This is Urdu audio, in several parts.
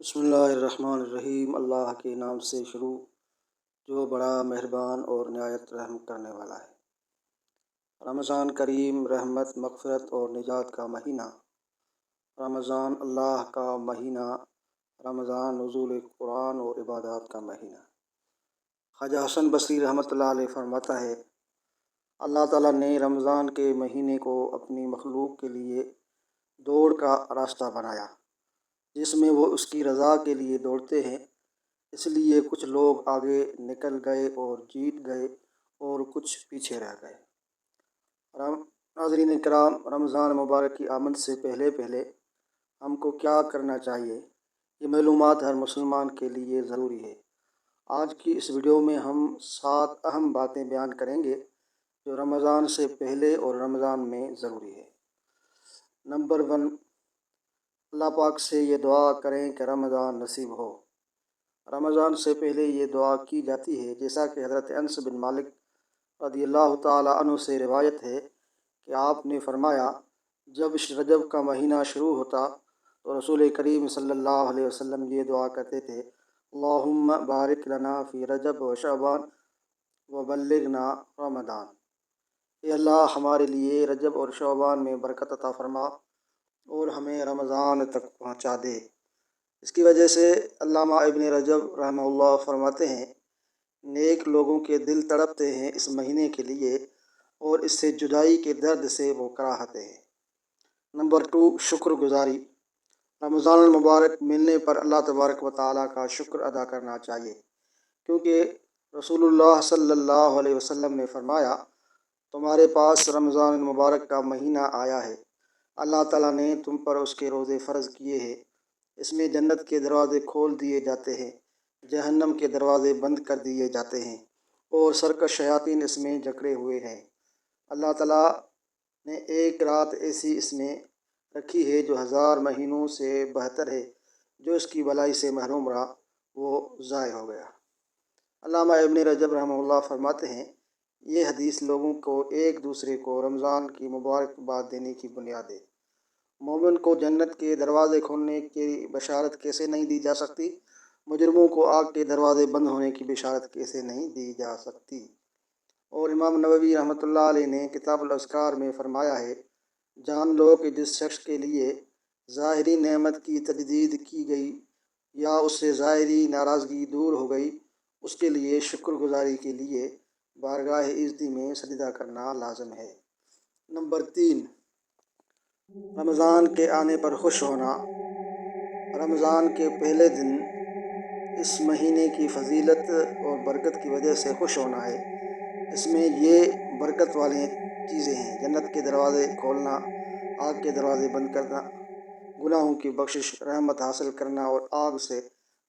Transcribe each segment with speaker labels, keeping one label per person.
Speaker 1: بسم اللہ الرحمن الرحیم۔ اللہ کے نام سے شروع جو بڑا مہربان اور نہایت رحم کرنے والا ہے۔ رمضان کریم رحمت، مغفرت اور نجات کا مہینہ۔ رمضان اللہ کا مہینہ، رمضان نزول قرآن اور عبادات کا مہینہ۔ خواجہ حسن بصری رحمۃ اللہ علیہ فرماتا ہے، اللہ تعالیٰ نے رمضان کے مہینے کو اپنی مخلوق کے لیے دوڑ کا راستہ بنایا، جس میں وہ اس کی رضا کے لیے دوڑتے ہیں۔ اس لیے کچھ لوگ آگے نکل گئے اور جیت گئے اور کچھ پیچھے رہ گئے۔ ناظرین کرام، رمضان مبارک کی آمد سے پہلے ہم کو کیا کرنا چاہیے، یہ معلومات ہر مسلمان کے لیے ضروری ہے۔ آج کی اس ویڈیو میں ہم 7 اہم باتیں بیان کریں گے جو رمضان سے پہلے اور رمضان میں ضروری ہے۔ نمبر 1، اللہ پاک سے یہ دعا کریں کہ رمضان نصیب ہو۔ رمضان سے پہلے یہ دعا کی جاتی ہے، جیسا کہ حضرت انس بن مالک رضی اللہ تعالی عنہ سے روایت ہے کہ آپ نے فرمایا، جب رجب کا مہینہ شروع ہوتا تو رسول کریم صلی اللہ علیہ وسلم یہ دعا کرتے تھے، اللہم بارک لنا فی رجب و شعبان وبلغنا رمضان۔ اے اللہ، ہمارے لیے رجب اور شعبان میں برکت عطا فرما اور ہمیں رمضان تک پہنچا دے۔ اس کی وجہ سے علامہ ابن رجب رحمہ اللہ فرماتے ہیں، نیک لوگوں کے دل تڑپتے ہیں اس مہینے کے لیے اور اس سے جدائی کے درد سے وہ کراہتے ہیں۔ نمبر 2، شکر گزاری۔ رمضان المبارک ملنے پر اللہ تبارک و تعالیٰ کا شکر ادا کرنا چاہیے، کیونکہ رسول اللہ صلی اللہ علیہ وسلم نے فرمایا، تمہارے پاس رمضان المبارک کا مہینہ آیا ہے، اللہ تعالیٰ نے تم پر اس کے روزے فرض کیے ہیں، اس میں جنت کے دروازے کھول دیے جاتے ہیں، جہنم کے دروازے بند کر دیے جاتے ہیں اور سرکش شیاطین اس میں جکڑے ہوئے ہیں۔ اللہ تعالیٰ نے ایک رات ایسی اس میں رکھی ہے جو 1000 مہینوں سے بہتر ہے، جو اس کی بھلائی سے محروم رہا وہ ضائع ہو گیا۔ علامہ ابن رجب رحمہ اللہ فرماتے ہیں، یہ حدیث لوگوں کو ایک دوسرے کو رمضان کی مبارکباد دینے کی بنیاد ہے۔ مومن کو جنت کے دروازے کھولنے کی بشارت کیسے نہیں دی جا سکتی، مجرموں کو آگ کے دروازے بند ہونے کی بشارت کیسے نہیں دی جا سکتی۔ اور امام نووی رحمۃ اللہ علیہ نے کتاب الاذکار میں فرمایا ہے، جان لو کہ جس شخص کے لیے ظاہری نعمت کی تجدید کی گئی یا اس سے ظاہری ناراضگی دور ہو گئی، اس کے لیے شکر گزاری کے لیے بارگاہ عزتی میں سجدہ کرنا لازم ہے۔ نمبر 3، رمضان کے آنے پر خوش ہونا۔ رمضان کے پہلے دن اس مہینے کی فضیلت اور برکت کی وجہ سے خوش ہونا ہے۔ اس میں یہ برکت والی چیزیں ہیں، جنت کے دروازے کھولنا، آگ کے دروازے بند کرنا، گناہوں کی بخشش، رحمت حاصل کرنا اور آگ سے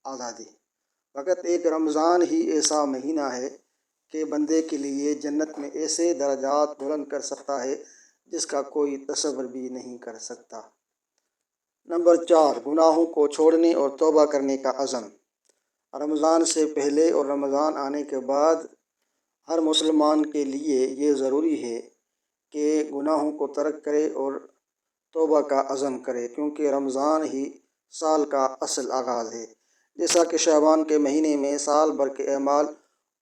Speaker 1: آزادی۔ فقط ایک رمضان ہی ایسا مہینہ ہے کہ بندے کے لیے جنت میں ایسے درجات بلند کر سکتا ہے جس کا کوئی تصور بھی نہیں کر سکتا۔ نمبر 4، گناہوں کو چھوڑنے اور توبہ کرنے کا عزم۔ رمضان سے پہلے اور رمضان آنے کے بعد ہر مسلمان کے لیے یہ ضروری ہے کہ گناہوں کو ترک کرے اور توبہ کا عزم کرے، کیونکہ رمضان ہی سال کا اصل آغاز ہے۔ جیسا کہ شعبان کے مہینے میں سال بھر کے اعمال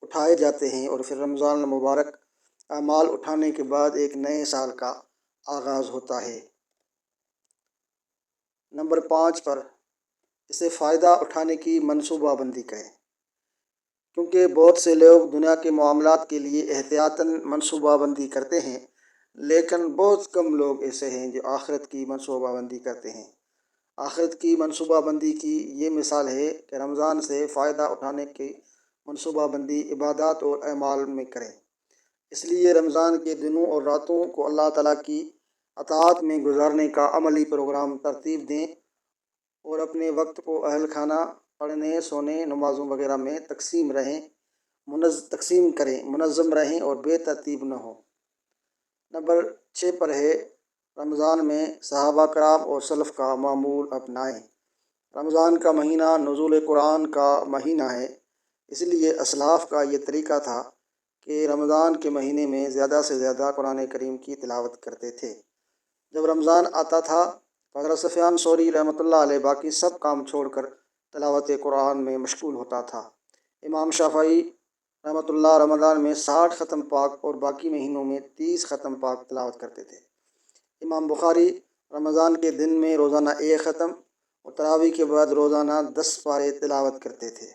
Speaker 1: اٹھائے جاتے ہیں اور پھر رمضان المبارک اعمال اٹھانے کے بعد ایک نئے سال کا آغاز ہوتا ہے۔ نمبر 5 پر اسے فائدہ اٹھانے کی منصوبہ بندی کریں، کیونکہ بہت سے لوگ دنیا کے معاملات کے لیے احتیاطاً منصوبہ بندی کرتے ہیں، لیکن بہت کم لوگ ایسے ہیں جو آخرت کی منصوبہ بندی کرتے ہیں۔ آخرت کی منصوبہ بندی کی یہ مثال ہے کہ رمضان سے فائدہ اٹھانے کی منصوبہ بندی عبادات اور اعمال میں کریں۔ اس لیے رمضان کے دنوں اور راتوں کو اللہ تعالیٰ کی اطاعت میں گزارنے کا عملی پروگرام ترتیب دیں اور اپنے وقت کو اہل خانہ، پڑھنے، سونے، نمازوں وغیرہ میں تقسیم کریں، منظم رہیں اور بے ترتیب نہ ہوں۔ نمبر 6 پر ہے، رمضان میں صحابہ کرام اور سلف کا معمول اپنائیں۔ رمضان کا مہینہ نزول قرآن کا مہینہ ہے، اس لیے اسلاف کا یہ طریقہ تھا کہ رمضان کے مہینے میں زیادہ سے زیادہ قرآن کریم کی تلاوت کرتے تھے۔ جب رمضان آتا تھا تو حضرت سفیان ثوری رحمۃ اللہ علیہ باقی سب کام چھوڑ کر تلاوت قرآن میں مشغول ہوتا تھا۔ امام شافعی رحمۃ اللہ رمضان میں 60 ختم پاک اور باقی مہینوں میں 30 ختم پاک تلاوت کرتے تھے۔ امام بخاری رمضان کے دن میں روزانہ 1 ختم اور تراویح کے بعد روزانہ 10 پارے تلاوت کرتے تھے۔